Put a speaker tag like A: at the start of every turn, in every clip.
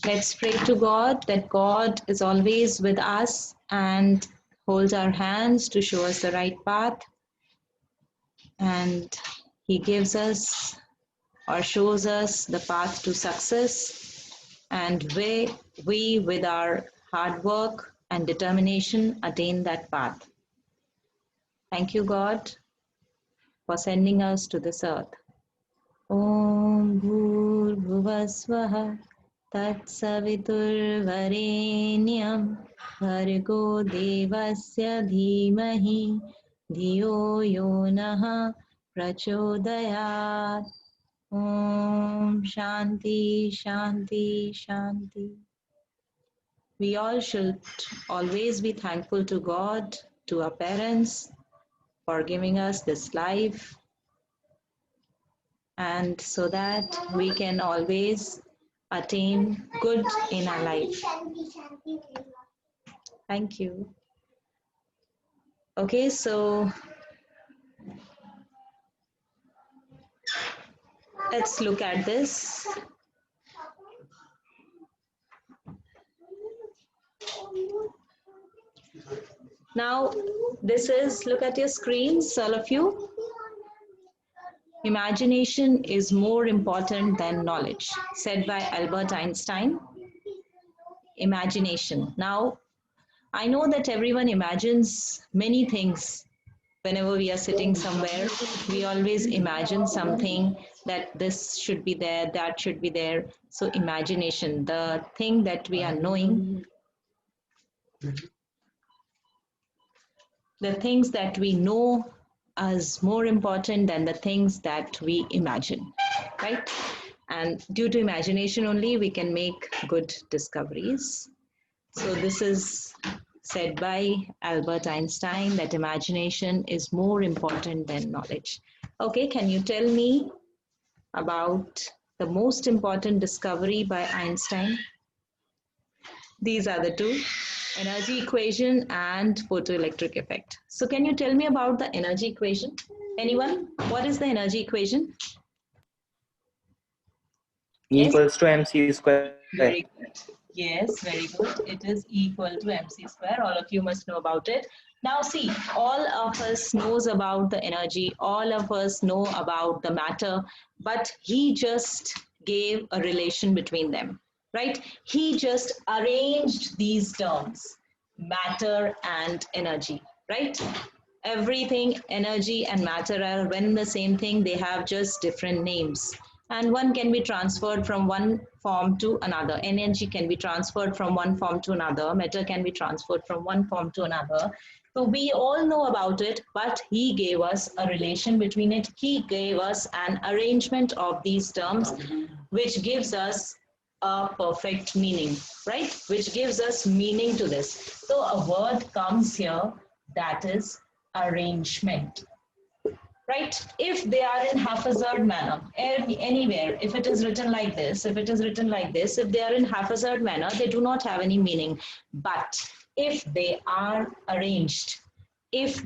A: Let's pray to God that God is always with us and holds our hands to show us the right path, and He gives us or shows us the path to success, and we with our hard work and determination attain that path. Thank you, God, for sending us to this earth. Om Bhurbhuvasvaha Tatsaviturvarenyam Bhargo Devasya Dhimahi Dhiyo Yonaha Prachodayat. Om Shanti Shanti Shanti. We all should always be thankful to God, to our parents for giving us this life, and so that we can always attain good in our life. Thank you. Okay, so let's look at this. Now, this is, look at your screens, all of you. Imagination is more important than knowledge, said by Albert Einstein. Imagination. Now, I know that everyone imagines many things. Whenever we are sitting somewhere, we always imagine something, that this should be there, that should be there. So imagination, the thing that we are knowing, the things that we know is more important than the things that we imagine, right? And due to imagination only, we can make good discoveries. So this is said by Albert Einstein, that imagination is more important than knowledge. Okay, can you tell me about the most important discovery by Einstein? These are the two, energy equation and photoelectric effect. So can you tell me about the energy equation? Anyone? What is the energy equation?
B: E
A: Yes?
B: equals to mc square.
A: Very good. Yes, very good. It is equal to mc square. All of you must know about it. Now see, all of us knows about the energy. All of us know about the matter, but he just gave a relation between them, right? He just arranged these terms, matter and energy, right? Everything, energy and matter are when the same thing, they have just different names. And one can be transferred from one form to another. Energy can be transferred from one form to another. Matter can be transferred from one form to another. So we all know about it, but he gave us a relation between it. He gave us an arrangement of these terms, which gives us a perfect meaning, right? Which gives us meaning to this. So a word comes here, that is arrangement, right? If they are in haphazard manner, anywhere, if it is written like this, if it is written like this, if they are in haphazard manner, they do not have any meaning. But if they are arranged, it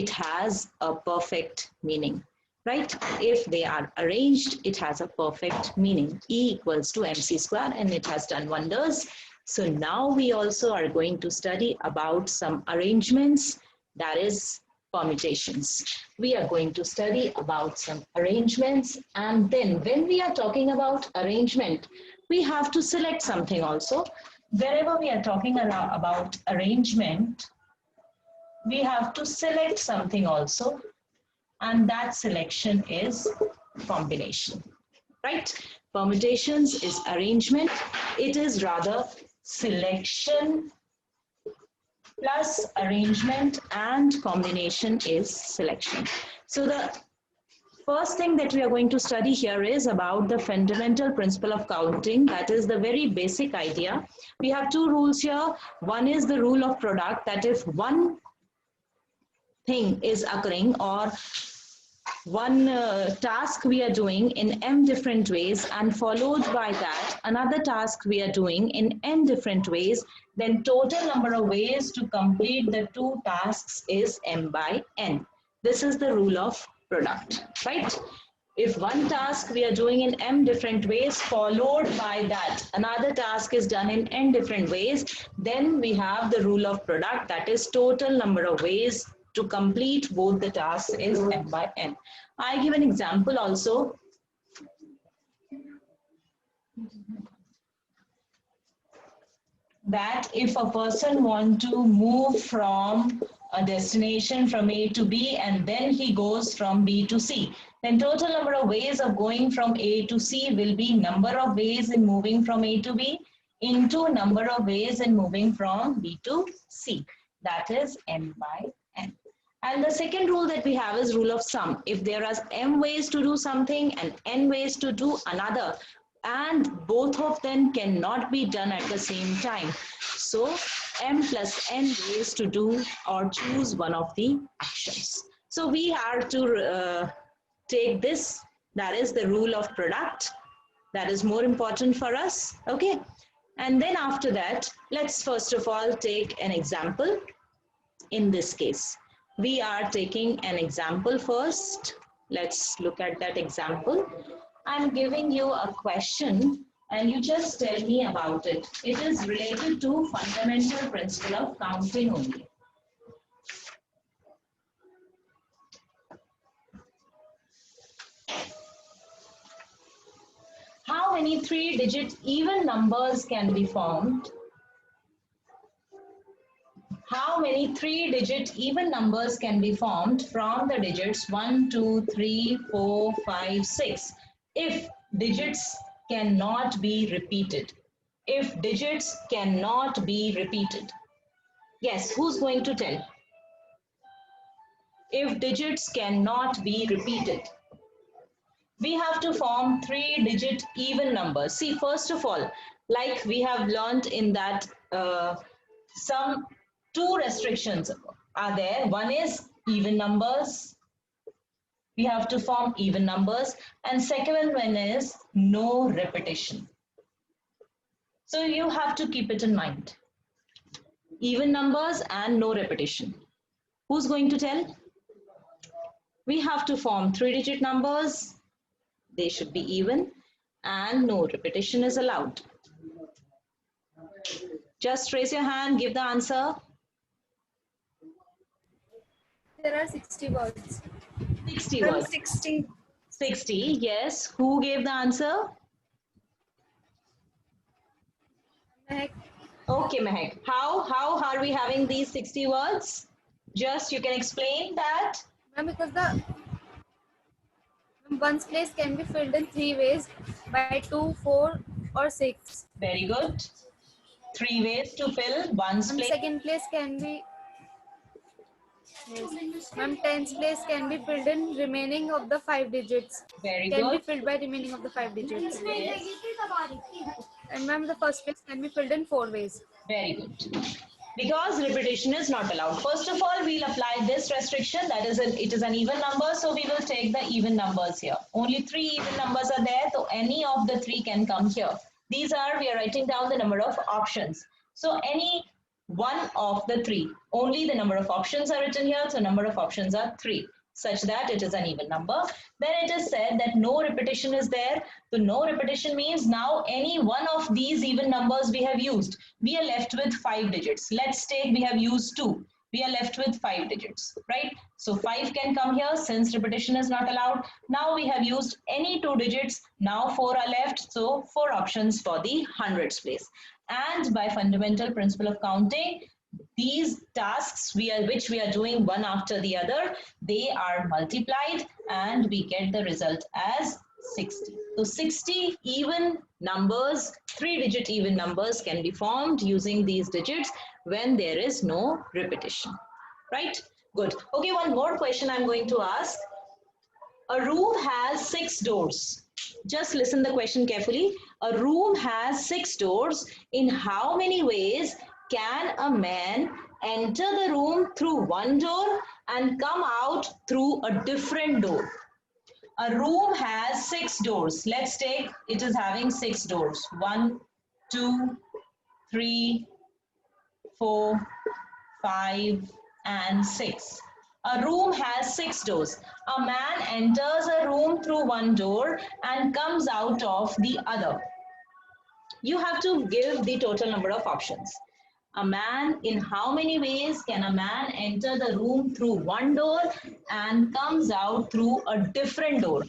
A: has a perfect meaning, right? If they are arranged, it has a perfect meaning. E equals to mc square, and it has done wonders. So now we also are going to study about some arrangements, that is permutations. We are going to study about some arrangements, and then when we are talking about arrangement, we have to select something also. Wherever we are talking about arrangement, we have to select something also, and that selection is combination, right? Permutations is arrangement. It is rather selection plus arrangement, and combination is selection. So the first thing that we are going to study here is about the fundamental principle of counting. That is the very basic idea. We have two rules here. One is the rule of product, that if one thing is occurring, or one task we are doing in m different ways, and followed by that another task we are doing in n different ways, then total number of ways to complete the two tasks is m by n. This is the rule of product, right? If one task we are doing in m different ways, followed by that another task is done in n different ways, then we have the rule of product, that is total number of ways to complete both the tasks is m by n. I give an example also. That if a person wants to move from a destination from A to B and then he goes from B to C, then total number of ways of going from A to C will be number of ways in moving from A to B into number of ways in moving from B to C. That is m by n. And the second rule that we have is rule of sum. If there are m ways to do something and n ways to do another, and both of them cannot be done at the same time, so m plus n ways to do or choose one of the actions. So we have to take this, that is the rule of product, that is more important for us. Okay, and then after that, let's first of all take an example. In this case, we are taking an example first. Let's look at that example. I'm giving you a question and you just tell me about it. It is related to fundamental principle of counting only. How many 3-digit even numbers can be formed? How many 3-digit even numbers can be formed from the digits 1, 2, 3, 4, 5, 6 if digits cannot be repeated? If digits cannot be repeated. Yes, who's going to tell? If digits cannot be repeated, we have to form 3-digit even numbers. See, first of all, like we have learned in that some two restrictions are there. One is even numbers. We have to form even numbers. And second one is no repetition. So you have to keep it in mind. Even numbers and no repetition. Who's going to tell? We have to form 3-digit numbers. They should be even and no repetition is allowed. Just raise your hand, give the answer.
C: There are 60 words.
A: 60 words.
C: 60.
A: 60, yes. Who gave the answer?
C: Mehak.
A: Okay, Mehak. How are we having these 60 words? Just you can explain that.
C: Ma'am, because the one's place can be filled in 3 ways, by 2, 4 or 6.
A: Very good. 3 ways to fill one's
C: And
A: place.
C: second place can be, yes. Ma'am, tens place can be filled in remaining of the 5 digits.
A: Very
C: Can be
A: good.
C: filled by remaining of the 5 digits.
A: Yes.
C: And ma'am, the first place can be filled in 4 ways.
A: Very good. Because repetition is not allowed. First of all, we'll apply this restriction. That is, it is an even number. So we will take the even numbers here. Only 3 even numbers are there. So any of the 3 can come here. These are, we are writing down the number of options. So any one of the 3. Only the number of options are written here. So number of options are 3. Such that it is an even number. Then it is said that no repetition is there. So no repetition means now any one of these even numbers we have used, we are left with 5 digits. Let's take we have used 2. We are left with 5 digits, right? So 5 can come here since repetition is not allowed. Now we have used any 2 digits. Now 4 are left. So 4 options for the hundreds place. And by fundamental principle of counting, these tasks which we are doing one after the other, they are multiplied and we get the result as 60. So 60 even numbers, 3-digit even numbers can be formed using these digits when there is no repetition, right? Good. Okay, one more question I'm going to ask. A room has 6 doors. Just listen the question carefully. A room has 6 doors. In how many ways can a man enter the room through one door and come out through a different door? A room has 6 doors. Let's take, it is having 6 doors. 1, 2, 3, 4, 5, and 6. A room has 6 doors. A man enters a room through one door and comes out of the other. You have to give the total number of options. A man, in how many ways can a man enter the room through one door and comes out through a different door?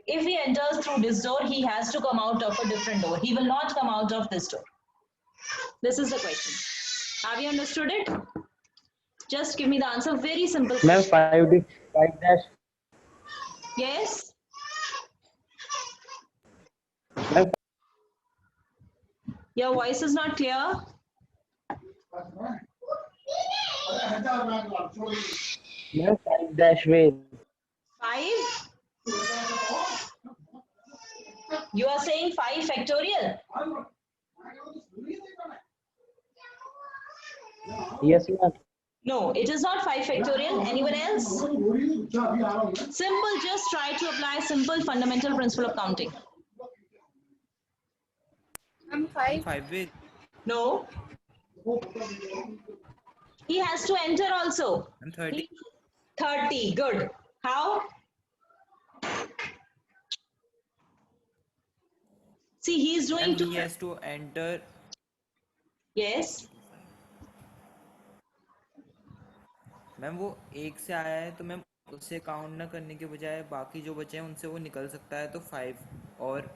A: If he enters through this door, he has to come out of a different door. He will not come out of this door. This is the question. Have you understood it? Just give me the answer. Very simple
B: Ma'am,
A: question.
B: 5 dash.
A: Yes?
B: Ma'am,
A: Your voice is not clear.
B: ma'am, 5 dash ways.
A: 5? You are saying 5 factorial?
B: Yes, ma'am.
A: No, it is not 5 factorial. Anyone else? Simple, just try to apply simple fundamental principle of counting.
C: I'm 5.
D: 5 ways.
A: No. He has to enter also.
D: And 30.
A: 30, good. How? See, he is doing
D: And
A: two.
D: he has to enter.
A: Yes.
D: Ma'am वो एक से आया है तो ma'am उसे count ना करने के बजाय बाकी जो बचे हैं उनसे वो निकल सकता है तो 5 और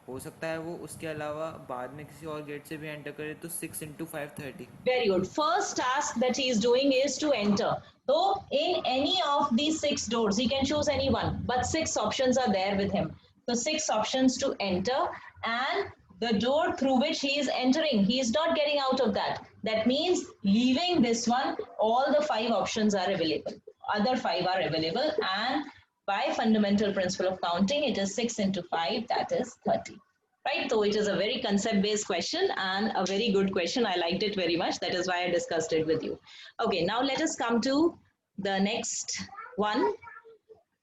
D: हो सकता है वो उसके अलावा बाद में किसी और गेट से भी एंटर करे तो 6 into 5 30.
A: Very good. First task that he is doing is to enter. So in any of these 6 doors, he can choose any one, but 6 options are there with him. So 6 options to enter, and the door through which he is entering, he is not getting out of that. That means leaving this one, all the 5 options are available. Other 5 are available, and by fundamental principle of counting, it is 6 into 5, that is 30. Right, so it is a very concept-based question and a very good question. I liked it very much. That is why I discussed it with you. Okay, now let us come to the next one.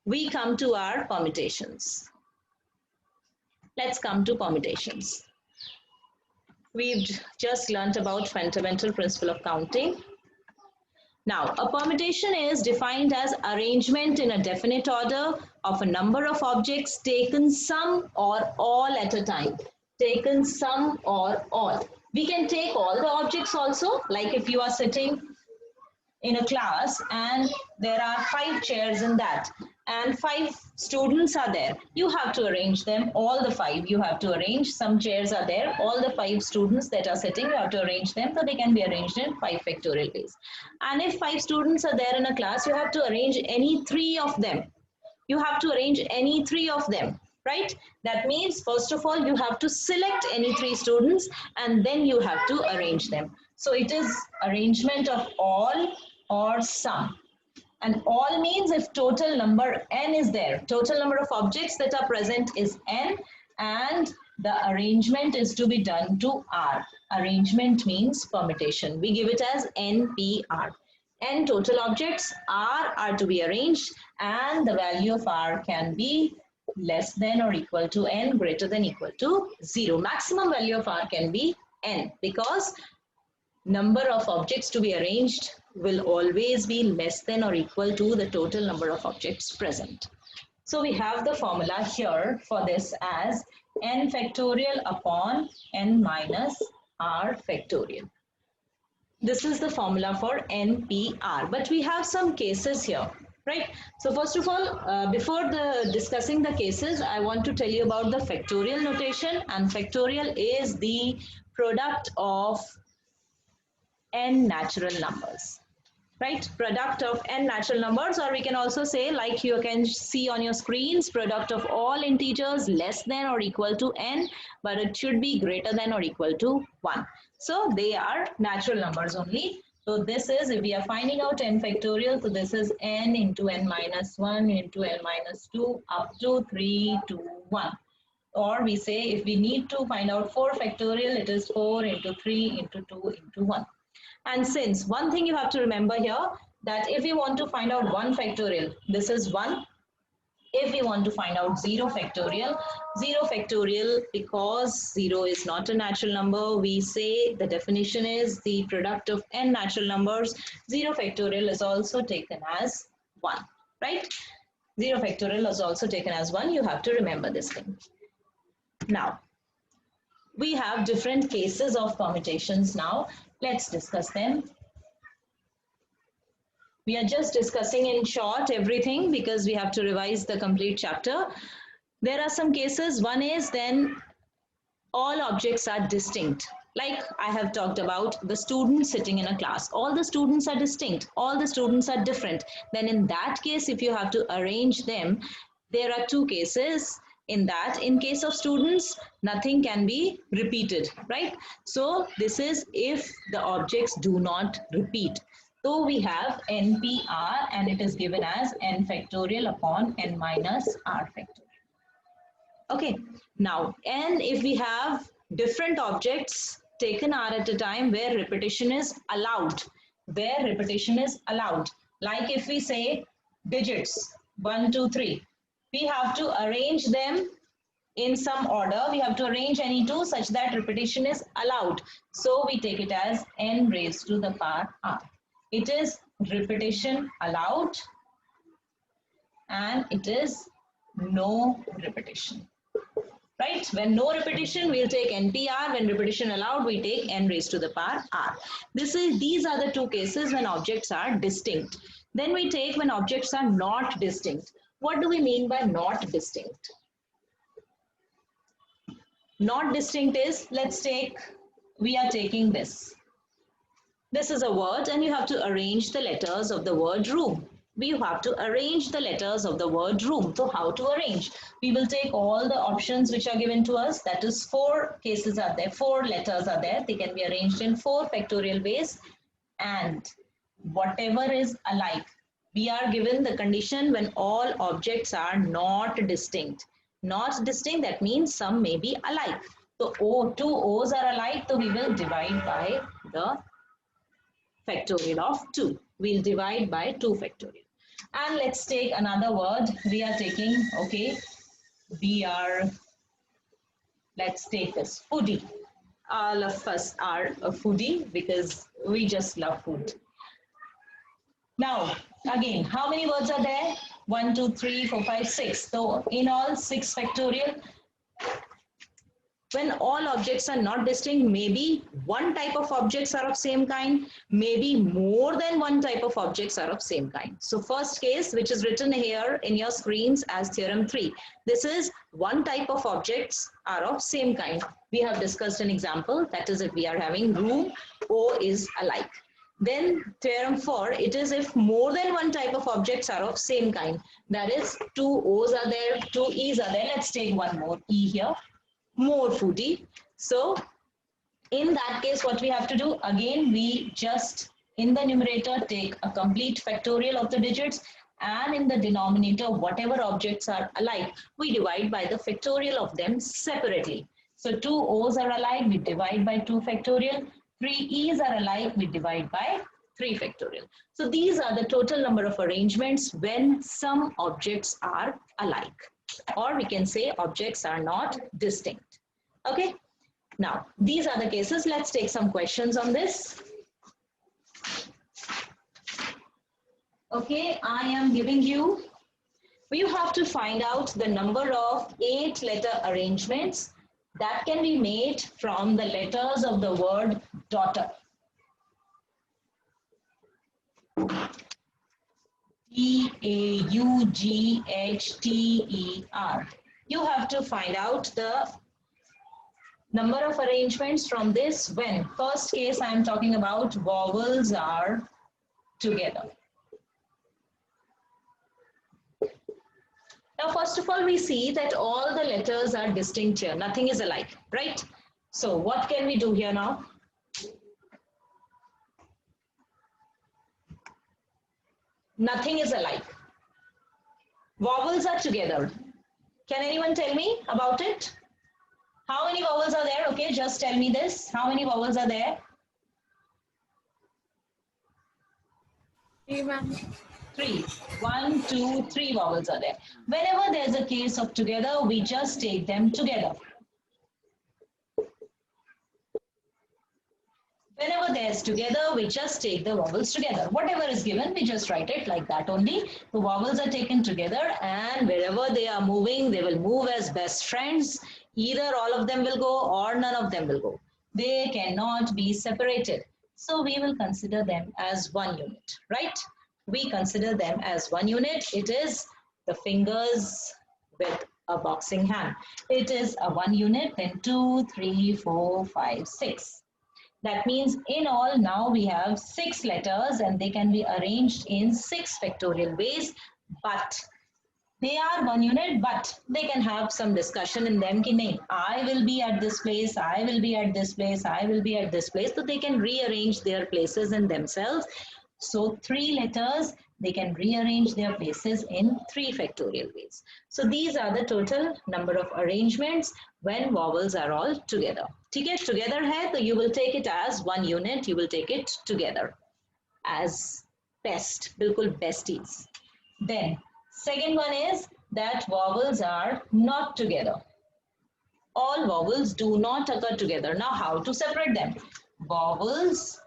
A: We come to our permutations. Let's come to permutations. We've just learnt about fundamental principle of counting. Now, a permutation is defined as arrangement in a definite order of a number of objects taken some or all at a time. Taken some or all. We can take all the objects also, like if you are sitting in a class and there are 5 chairs in that and 5 students are there. You have to arrange them, all the 5. You have to arrange, some chairs are there, all the 5 students that are sitting, you have to arrange them so they can be arranged in 5 factorial ways. And if 5 students are there in a class, you have to arrange any 3 of them. You have to arrange any 3 of them, right? That means, first of all, you have to select any 3 students and then you have to arrange them. So it is arrangement of all or some. And all means if total number n is there, total number of objects that are present is n, and the arrangement is to be done to R. Arrangement means permutation. We give it as NPR. N total objects, R are to be arranged, and the value of R can be less than or equal to n, greater than equal to 0. Maximum value of R can be n, because number of objects to be arranged will always be less than or equal to the total number of objects present. So we have the formula here for this as n factorial upon n minus r factorial. This is the formula for NPR, but we have some cases here, right? So first of all, before discussing the cases, I want to tell you about the factorial notation, and factorial is the product of n natural numbers, right? Product of n natural numbers, or we can also say, like you can see on your screens, product of all integers less than or equal to n, but it should be greater than or equal to 1. So they are natural numbers only. So this is, if we are finding out n factorial, so this is n into n minus 1 into n minus 2 up to 3 to 1. Or we say if we need to find out 4 factorial, it is 4 into 3 into 2 into 1. And since one thing you have to remember here, that if you want to find out 1 factorial, this is 1. If we want to find out 0 factorial, because 0 is not a natural number, we say the definition is the product of n natural numbers. 0 factorial is also taken as 1, right? 0 factorial is also taken as 1. You have to remember this thing. Now, we have different cases of permutations now. Let's discuss them. We are just discussing in short everything because we have to revise the complete chapter. There are some cases. One is then all objects are distinct. Like I have talked about the students sitting in a class. All the students are distinct. All the students are different. Then in that case, if you have to arrange them, there are two cases. In that, in case of students, nothing can be repeated, right? So this is if the objects do not repeat. So we have NPR and it is given as n factorial upon n minus r factorial. Okay, now n, if we have different objects taken r at a time where repetition is allowed, like if we say digits 1, 2, 3, we have to arrange them in some order. We have to arrange any two such that repetition is allowed. So we take it as n raised to the power r. It is repetition allowed and it is no repetition. Right? When no repetition, we'll take NPR. When repetition allowed, we take n raised to the power r. These are the two cases when objects are distinct. Then we take when objects are not distinct. What do we mean by not distinct? Not distinct is, let's take, we are taking this. This is a word and you have to arrange the letters of the word room. We have to arrange the letters of the word room. So how to arrange? We will take all the options which are given to us. That is 4 cases are there, 4 letters are there. They can be arranged in 4 factorial ways. And whatever is alike, we are given the condition when all objects are not distinct. Not distinct, that means some may be alike. So two O's are alike, so we will divide by the factorial of 2. We'll divide by 2 factorial. And let's take another word. We are taking, okay, let's take this, foodie. All of us are a foodie because we just love food. Now, again, how many words are there? 1, 2, 3, 4, 5, 6. So in all 6 factorial. When all objects are not distinct, maybe one type of objects are of same kind, maybe more than one type of objects are of same kind. So first case, which is written here in your screens as theorem 3. This is one type of objects are of same kind. We have discussed an example, that is if we are having room, O is alike. Then theorem 4, it is if more than one type of objects are of same kind. That is 2 O's are there, 2 E's are there. Let's take one more E here. More foodie. So in that case, what we have to do, again, we just in the numerator take a complete factorial of the digits, and in the denominator, whatever objects are alike, we divide by the factorial of them separately. So 2 O's are alike, we divide by 2 factorial. 3 E's are alike, we divide by 3 factorial. So these are the total number of arrangements when some objects are alike. Or we can say objects are not distinct. Okay, now these are the cases. Let's take some questions on this. Okay, I am giving you have to find out the number of 8-letter arrangements that can be made from the letters of the word daughter. D-A-U-G-H-T-E-R. You have to find out the number of arrangements from this when. First case, I am talking about vowels are together. Now, first of all, we see that all the letters are distinct here. Nothing is alike, right? So what can we do here now? Nothing is alike. Vowels are together. Can anyone tell me about it? How many vowels are there? Okay, just tell me this. How many vowels are there?
C: 3, ma'am.
A: 3. 1, 2, 3 vowels are there. Whenever there's a case of together, we just take them together. Whenever there's together, we just take the vowels together. Whatever is given, we just write it like that only. The vowels are taken together, and wherever they are moving, they will move as best friends. Either all of them will go or none of them will go. They cannot be separated. So we will consider them as one unit, right? We consider them as one unit. It is the fingers with a boxing hand. It is a one unit, then 2, 3, 4, 5, 6. That means in all now we have 6 letters and they can be arranged in 6 factorial ways, but they are one unit, but they can have some discussion in them. Ki nahi, I will be at this place, I will be at this place, I will be at this place. So they can rearrange their places in themselves. So 3 letters, they can rearrange their places in 3 factorial ways. So these are the total number of arrangements when vowels are all together. ठीक है, together है, so you will take it as one unit, you will take it together as best, बिल्कुल besties. Then second one is that vowels are not together. All vowels do not occur together. Now how to separate them? Vowels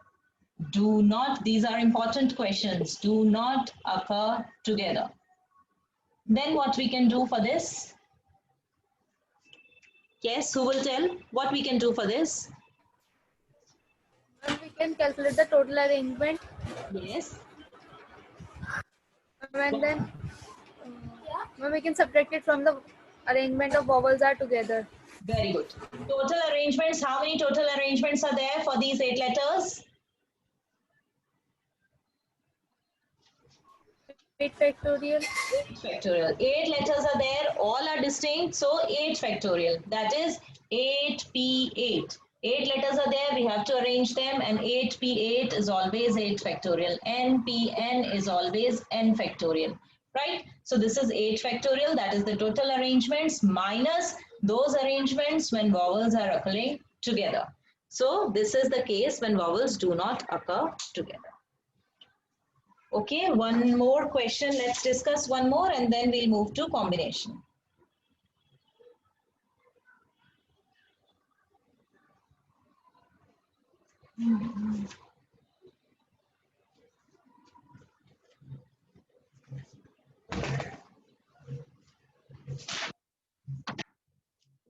A: do not, these are important questions, do not occur together. Then what we can do for this? Yes, who will tell what we can do for this?
C: And we can calculate the total arrangement.
A: Yes.
C: And then we can subtract it from the arrangement of vowels are together.
A: Very good. Total arrangements, how many total arrangements are there for these 8 letters?
C: 8 factorial.
A: 8 factorial. 8 letters are there, all are distinct, so 8 factorial. That is 8p8. 8 letters are there, we have to arrange them, and 8p8 is always 8 factorial. npn is always n factorial, right? So this is 8 factorial, that is the total arrangements minus those arrangements when vowels are occurring together. So this is the case when vowels do not occur together. Okay, one more question. Let's discuss one more and then we'll move to combination.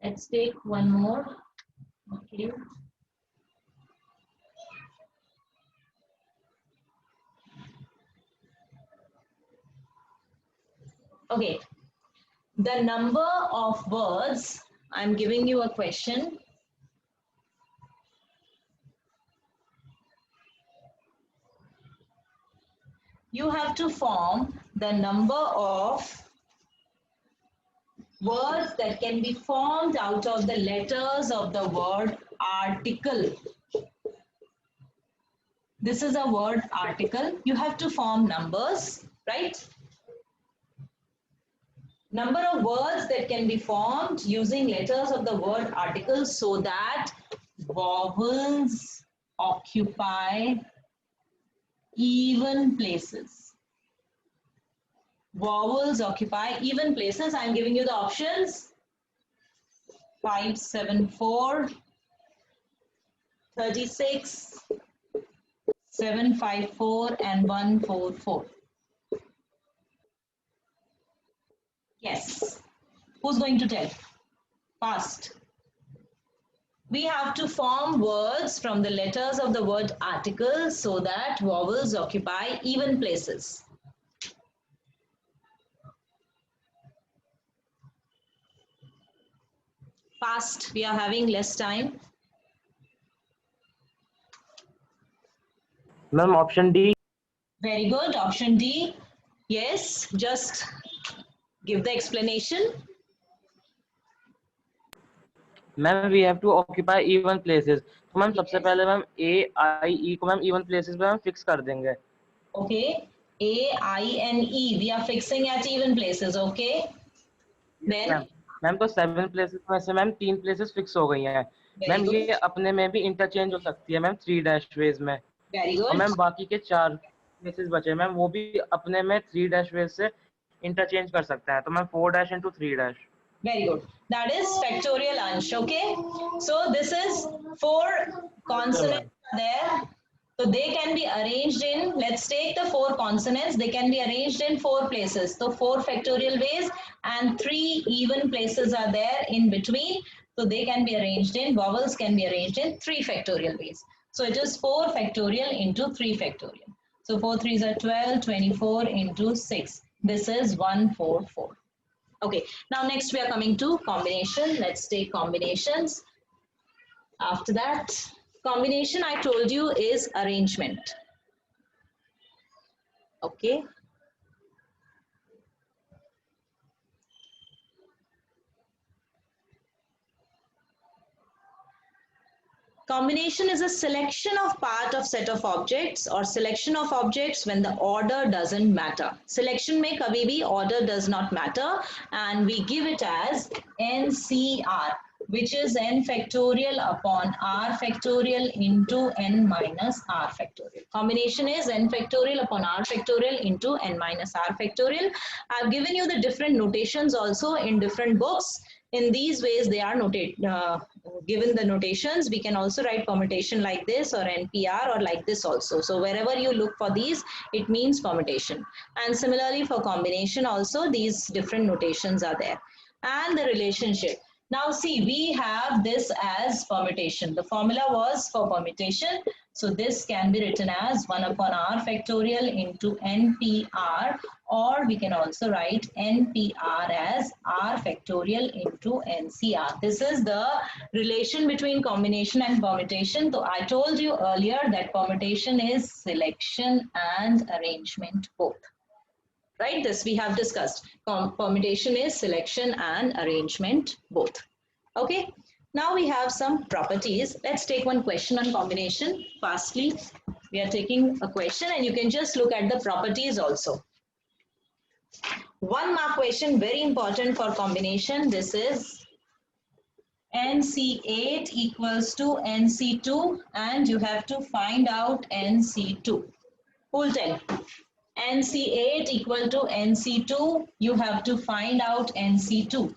A: Let's take one more. Okay. Okay, the number of words, I'm giving you a question. You have to form the number of words that can be formed out of the letters of the word article. This is a word article. You have to form numbers, right? Number of words that can be formed using letters of the word article so that vowels occupy even places. Vowels occupy even places. I'm giving you the options. 5, 7, 4, 36, 7, 5, 4, and 1, 4, 4. Yes. Who's going to tell? Fast. We have to form words from the letters of the word article so that vowels occupy even places. Fast. We are having less time.
B: Ma'am, option D.
A: Very good. Option D. Yes. Just give the explanation.
B: Ma'am we have to occupy even places. तो ma'am सबसे पहले ma'am A I E को ma'am even places पे ma'am fix कर देंगे.
A: Okay. A, I, and E. We are fixing at even places. Okay. Then.
B: Ma'am तो 7 places में से मैम 3 प्लेसेस फिक्स हो गई हैं. मैम ये अपने में भी इंटरचेंज हो सकती है मैम 3 डैश वेज में.
A: Very good.
B: और मैम बाकी के 4 प्लेसेस बचे मैम, वो भी अपने में 3 डैश वेज से इंटरचेंज कर सकते हैं, तो ma'am 4 dash into 3 dash.
A: Very good. That is factorial Ansh. Okay. So this is 4 consonants there. So they can be arranged in, let's take the 4 consonants. They can be arranged in 4 places. So 4 factorial ways and 3 even places are there in between. So they can be arranged in, vowels can be arranged in 3 factorial ways. So it is 4 factorial into 3 factorial. So 4 3s are 12, 24 into 6. This is 144. Okay, now next we are coming to combination. Let's take combinations. After that, combination I told you is arrangement. Okay. Combination is a selection of part of set of objects or selection of objects when the order doesn't matter. Selection में कभी भी order does not matter and we give it as NCR, which is n factorial upon r factorial into n minus r factorial. Combination is n factorial upon r factorial into n minus r factorial. I've given you the different notations also in different books. In these ways they are noted, given the notations. We can also write permutation like this or NPR or like this also. So wherever you look for these, it means permutation. And similarly for combination also, these different notations are there. And the relationship. Now see, we have this as permutation. The formula was for permutation. So this can be written as 1 upon r factorial into NPR, or we can also write NPR as r factorial into NCR. This is the relation between combination and permutation. So I told you earlier that permutation is selection and arrangement both. Right, this we have discussed. Permutation is selection and arrangement both. Okay, now we have some properties. Let's take one question on combination. Fastly, we are taking a question and you can just look at the properties also. 1 mark question, very important for combination. This is NC8 equals to NC2 and you have to find out NC2. Who will tell? NC8 equal to NC2, you have to find out NC2.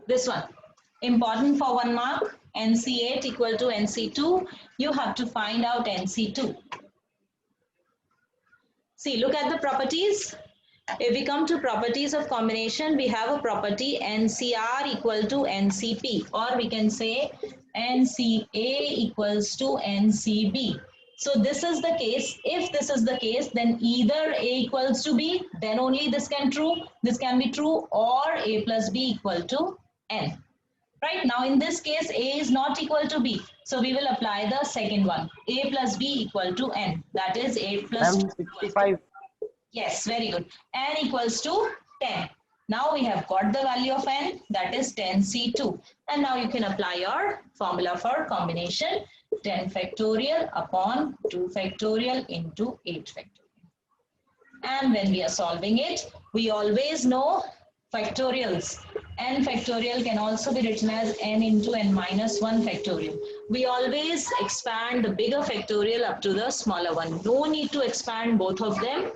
A: This one, important for 1 mark, NC8 equal to NC2, you have to find out NC2. See, look at the properties. If we come to properties of combination, we have a property NCR equal to NCP, or we can say NCA equals to NCB. So this is the case. If this is the case, then either A equals to B, then only this can be true, or A plus B equal to N. Right, now in this case, A is not equal to B. So we will apply the second one, A plus B equal to N. That is A plus
B: 65.
A: Yes, very good. N equals to 10. Now we have got the value of N, that is 10C2. And now you can apply your formula for combination, 10 factorial upon 2 factorial into 8 factorial. And when we are solving it, we always know factorials. N factorial can also be written as n into n minus 1 factorial. We always expand the bigger factorial up to the smaller one. No need to expand both of them.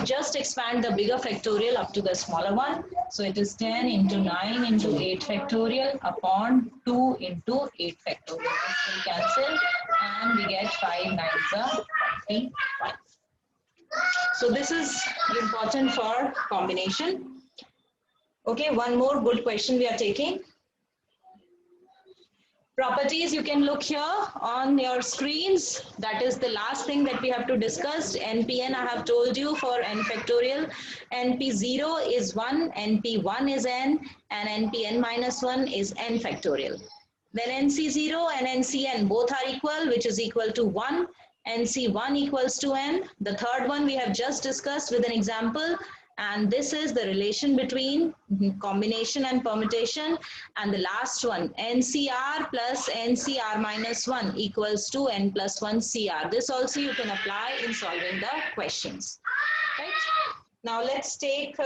A: Just expand the bigger factorial up to the smaller one. So it is 10 into 9 into 8 factorial upon 2 into 8 factorial. We cancel and we get 5 9s are 25. So this is important for combination. Okay, one more good question we are taking. Properties, you can look here on your screens. That is the last thing that we have to discuss. NPN I have told you for n factorial. NP0 is 1, NP1 is n, and NPN minus 1 is n factorial. Then NC0 and NCN both are equal, which is equal to 1. NC1 equals to n. The third one we have just discussed with an example. And this is the relation between combination and permutation. And the last one, NCR plus NCR minus 1 equals to n plus 1 CR. This also you can apply in solving the questions. Right? Now let's take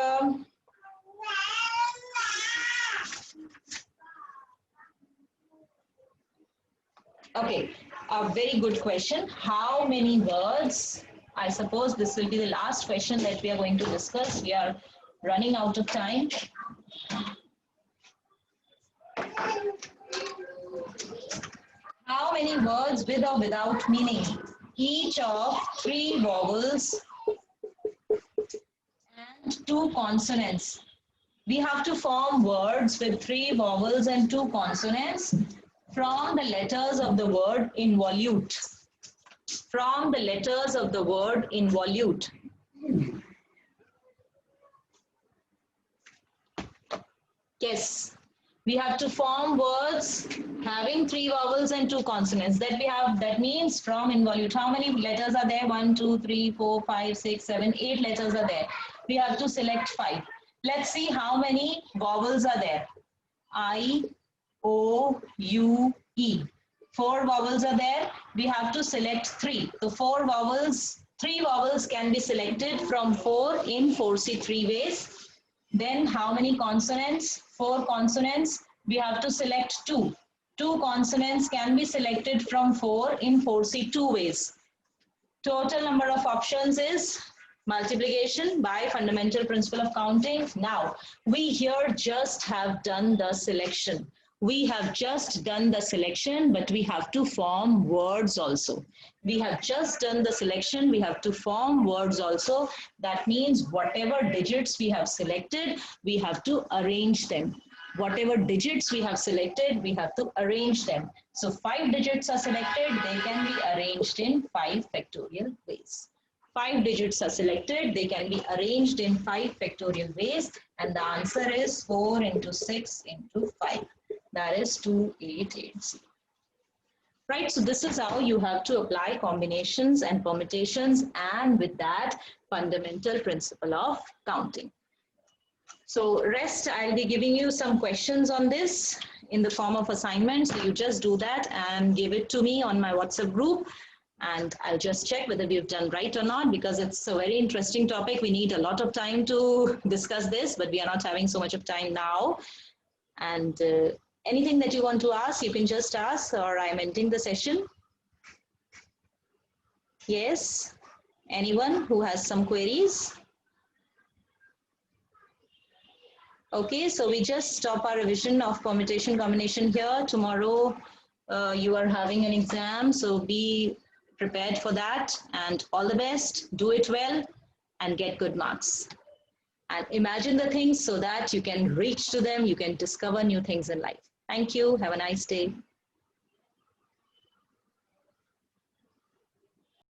A: Okay, a very good question. How many words? I suppose this will be the last question that we are going to discuss. We are running out of time. How many words with or without meaning? Each of 3 vowels and 2 consonants. We have to form words with 3 vowels and 2 consonants from the letters of the word involute. From the letters of the word involute. Yes, we have to form words having 3 vowels and 2 consonants. That means from involute. How many letters are there? 1, 2, 3, 4, 5, 6, 7, 8 letters are there. We have to select 5. Let's see how many vowels are there. I, O, U, E. 4 vowels are there. We have to select 3. The 3 vowels can be selected from 4 in 4C3 ways. Then how many consonants? 4 consonants. We have to select 2. 2 consonants can be selected from 4 in 4C2 ways. Total number of options is multiplication by fundamental principle of counting. Now, we here just have done the selection. We have just done the selection, but we have to form words also. We have just done the selection, we have to form words also. That means whatever digits we have selected, we have to arrange them. Whatever digits we have selected, we have to arrange them. So 5 digits are selected, they can be arranged in 5 factorial ways. 5 digits are selected, they can be arranged in 5 factorial ways, and the answer is 4 into 6 into 5. That is 2880. Right, so this is how you have to apply combinations and permutations, and with that, fundamental principle of counting. So rest, I'll be giving you some questions on this in the form of assignment. So you just do that and give it to me on my WhatsApp group. And I'll just check whether we've done right or not, because it's a very interesting topic. We need a lot of time to discuss this, but we are not having so much of time now. And anything that you want to ask, you can just ask, or I'm ending the session. Yes? Anyone who has some queries? Okay, so we just stop our revision of permutation combination here. Tomorrow you are having an exam, so be prepared for that, and all the best. Do it well and get good marks. And imagine the things so that you can reach to them, you can discover new things in life. Thank you. Have a nice day.